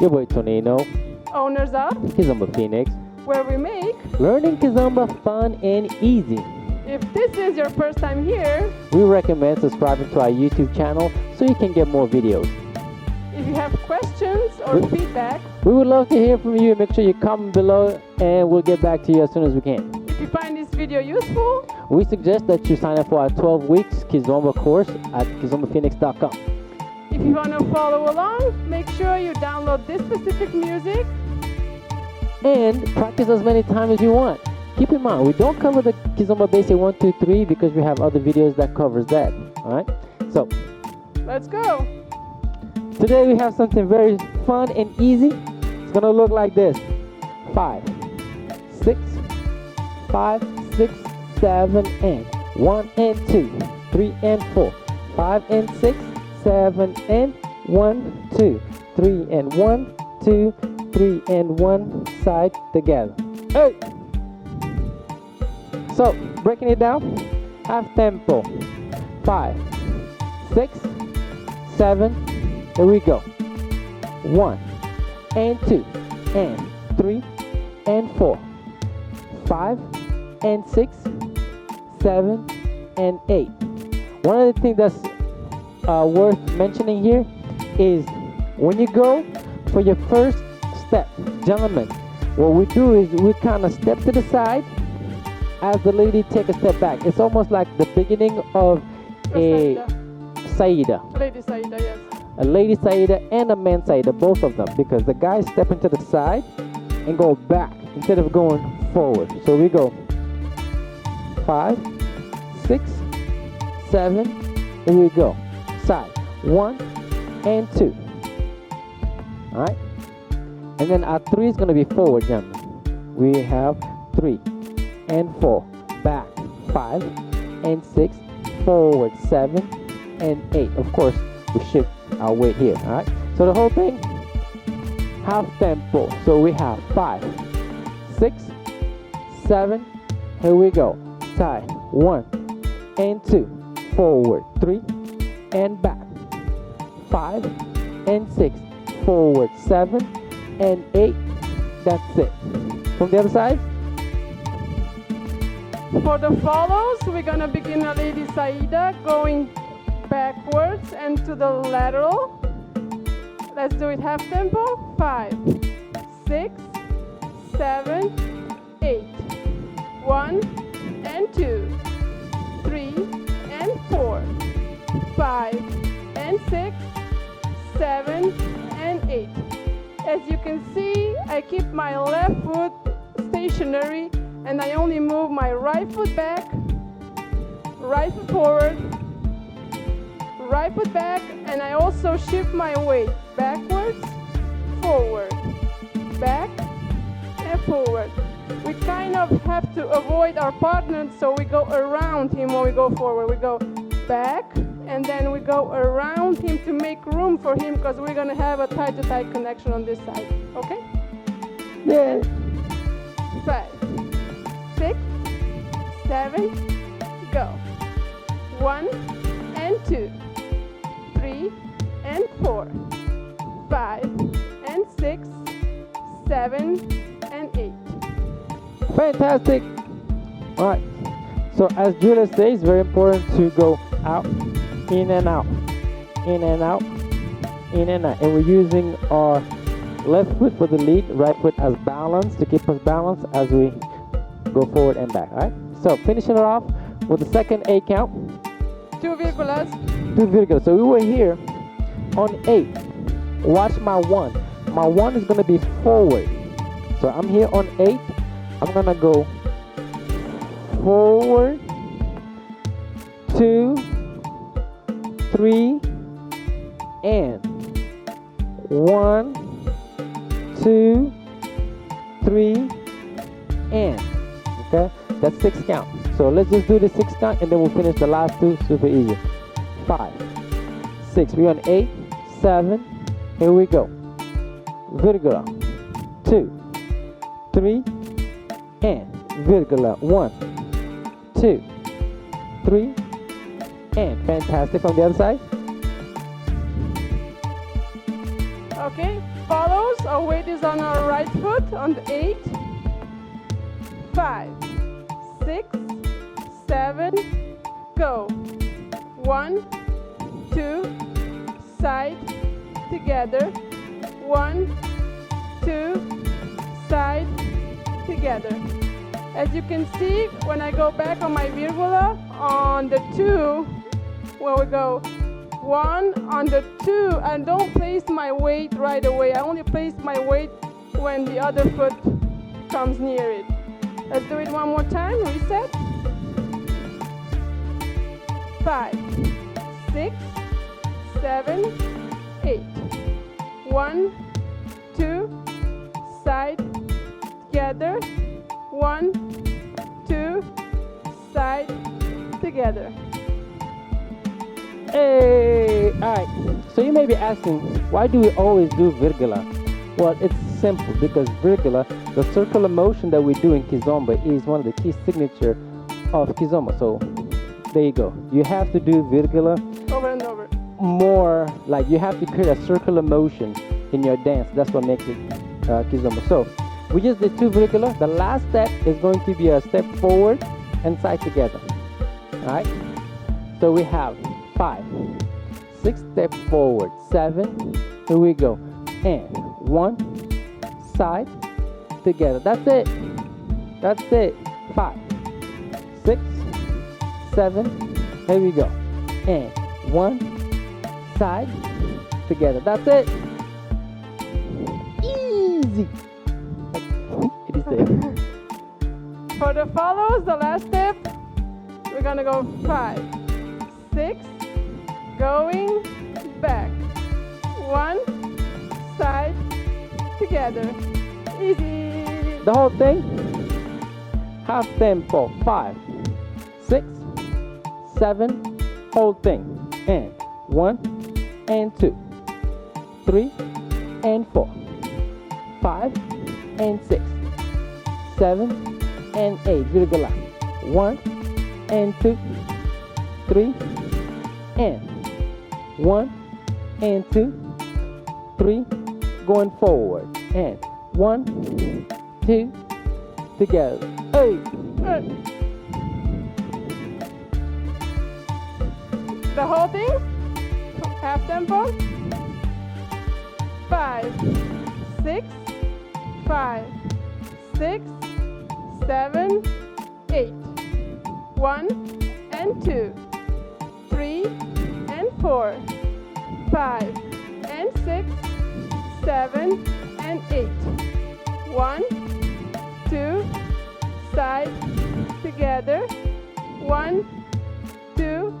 Your boy Tonino, Owners of Kizomba Phoenix, where we make. learning Kizomba fun and easy. If this is your first time here, We recommend subscribing to our YouTube channel so you can get more videos. if you have questions or feedback, We would love to hear from you. Make sure you comment below and we'll get back to you as soon as we can. if you find this video useful, We suggest that you sign up for our 12 weeks Kizomba course at kizombaphoenix.com. if you want to follow along, make sure you download this specific music. And practice as many times as you want. Keep in mind, we don't cover the Kizomba Basic 1, 2, 3 because we have other videos that covers that. Alright? So, Let's go. today we have something very fun and easy. It's gonna look like this. 5, 6, 5, 6, 7, and 1 and 2, 3 and 4, 5 and 6, 7 and 1, 2, 3 and 1, 2, 3 and 1 side together. Hey! So, breaking it down, half tempo. 5, 6, 7, here we go. 1 and 2 and 3 and 4, 5 and 6, 7 and 8. One of the things that's worth mentioning here is when you go for your first step, gentlemen, what we do is we kind of step to the side as the lady take a step back. It's almost like the beginning of a Saida. Lady Saida, yes. A lady Saida and a man Saida, both of them, because the guys step into the side and go back instead of going forward. So we go 5, 6, 7, here we go. Side 1 and 2. Alright? And then our 3 is going to be forward, gentlemen. We have 3 and 4. Back 5 and 6. Forward 7 and 8. Of course, we shift our weight here. Alright? So the whole thing, half tempo. So we have 5, 6, 7. Here we go. Side 1 and 2. Forward 3 and back 5 and 6. Forward 7 and 8. That's it. From the other side. For the follows, we're gonna begin a Lady Saida going backwards and to the lateral. Let's do it half tempo. 5, 6, 7, 8. 1 and 2, 3 and 4, 5 and 6, 7 and 8. As you can see, I keep my left foot stationary and I only move my right foot back, right foot forward, right foot back, and I also shift my weight backwards, forward, back, and forward. We kind of have to avoid our partner, so we go around him when we go forward. We go back, and then we go around him to make room for him because we're going to have a tight-to-tight connection on this side. Okay? Yeah. 5, 6, 7, go. 1 and 2, 3 and 4, 5 and 6, 7 and 8. Fantastic. Alright. So as Julia says, it's very important to go out, in and out, in and out, in and out. And we're using our left foot for the lead, right foot as balance to keep us balanced as we go forward and back. Alright? So finishing it off with the second 8 count. 2 virgulas. 2 virgul. So we were here on 8. Watch my 1. My 1 is going to be forward. So I'm here on 8. I'm going to go forward, 2, 3, and 1, 2, 3, and. Okay? That's 6 count. So let's just do the 6 count and then we'll finish the last 2 super easy. 5, 6. We're on 8, 7. Here we go. Virgula. 2, 3, and virgula. 1, 2, 3, and. Fantastic. From the other side. Okay, follows, our weight is on our right foot on the 8. 5, 6, 7, go. 1, 2, side, together. 1, 2, side, together. As you can see, when I go back on my virgola, on the 2, where we go 1 on the 2, I don't place my weight right away. I only place my weight when the other foot comes near it. Let's do it one more time. Reset. 5, 6, 7, 8. 1, 2, side, together. 1, 2, side, together. Hey, all right. So you may be asking, why do we always do virgola? Well, it's simple because virgola, the circular motion that we do in Kizomba, is one of the key signature of Kizomba. So there you go. You have to do virgola Over and over. more, like you have to create a circular motion in your dance. That's what makes it Kizomba. So we just did 2 virgola. The last step is going to be a step forward and side together. All right. So we have 5, 6 step forward, 7. Here we go. And 1 side together. That's it. That's it. 5, 6, 7. Here we go. And 1 side together. That's it. Easy. It is there. For the follows, the last step, we're gonna go 5, 6, going back. 1 side together. Easy. The whole thing, half tempo. 5, 6, 7, whole thing. And 1 and 2, 3 and 4, 5 and 6, 7 and 8. Virgola. 1 and 2, 3 and 1 and 2, 3, going forward. And 1, 2, together. 8. The whole thing, half tempo. 5, 6, 5, 6, 7, 8. 1 and 2, 3 and 4, 5 and 6, 7 and 8. 1, 2, side, together. 1, 2,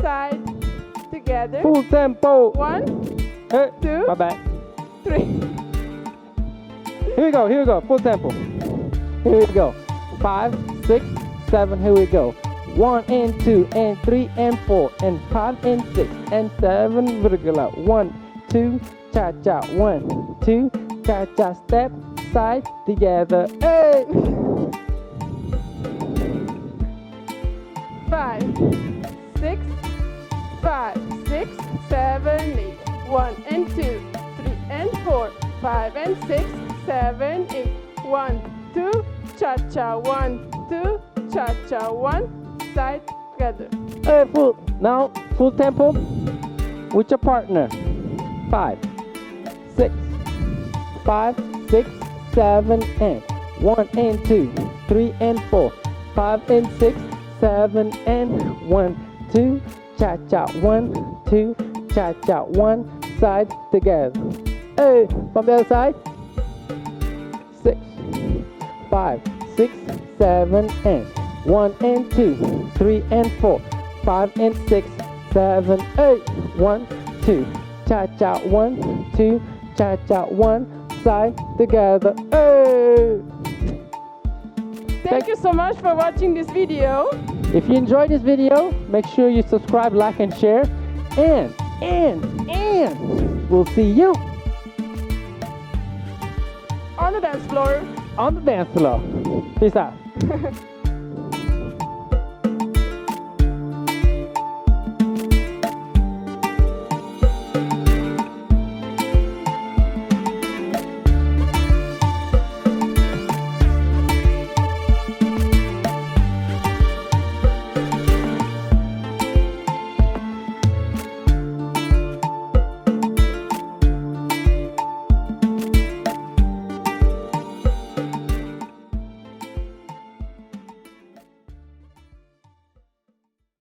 side, together. Full tempo. 1, Hey, 2, my bad. 3. Here we go. Here we go. Full tempo. Here we go. 5, 6, 7. Here we go. 1 and 2 and 3 and 4 and 5 and 6 and 7. Virgola. 1, 2, cha cha. 1, 2, cha cha. Step side together. Hey. 5, 6, 5, 6, 7, 8. 1 and 2, 3 and 4, 5 and 6, 7, 8. 1, 2, cha cha. 1, 2, cha cha. 1 side together. Hey, full. Now full tempo with your partner. 5, 6, 5, 6, 7 and 1 and 2, 3 and 4, 5 and 6, 7 and 1, 2, cha cha. 1, 2, cha cha. 1 side together. Hey, from the other side. 6, 5, 6, 7 and 1 and 2, 3 and 4, 5 and 6, 7, 8. 1, 2, cha cha. 1, 2, cha cha. 1 side together. Hey. Thank you so much for watching this video. If you enjoyed this video, make sure you subscribe, like, and share. And we'll see you On the dance floor. on the dance floor. Peace out.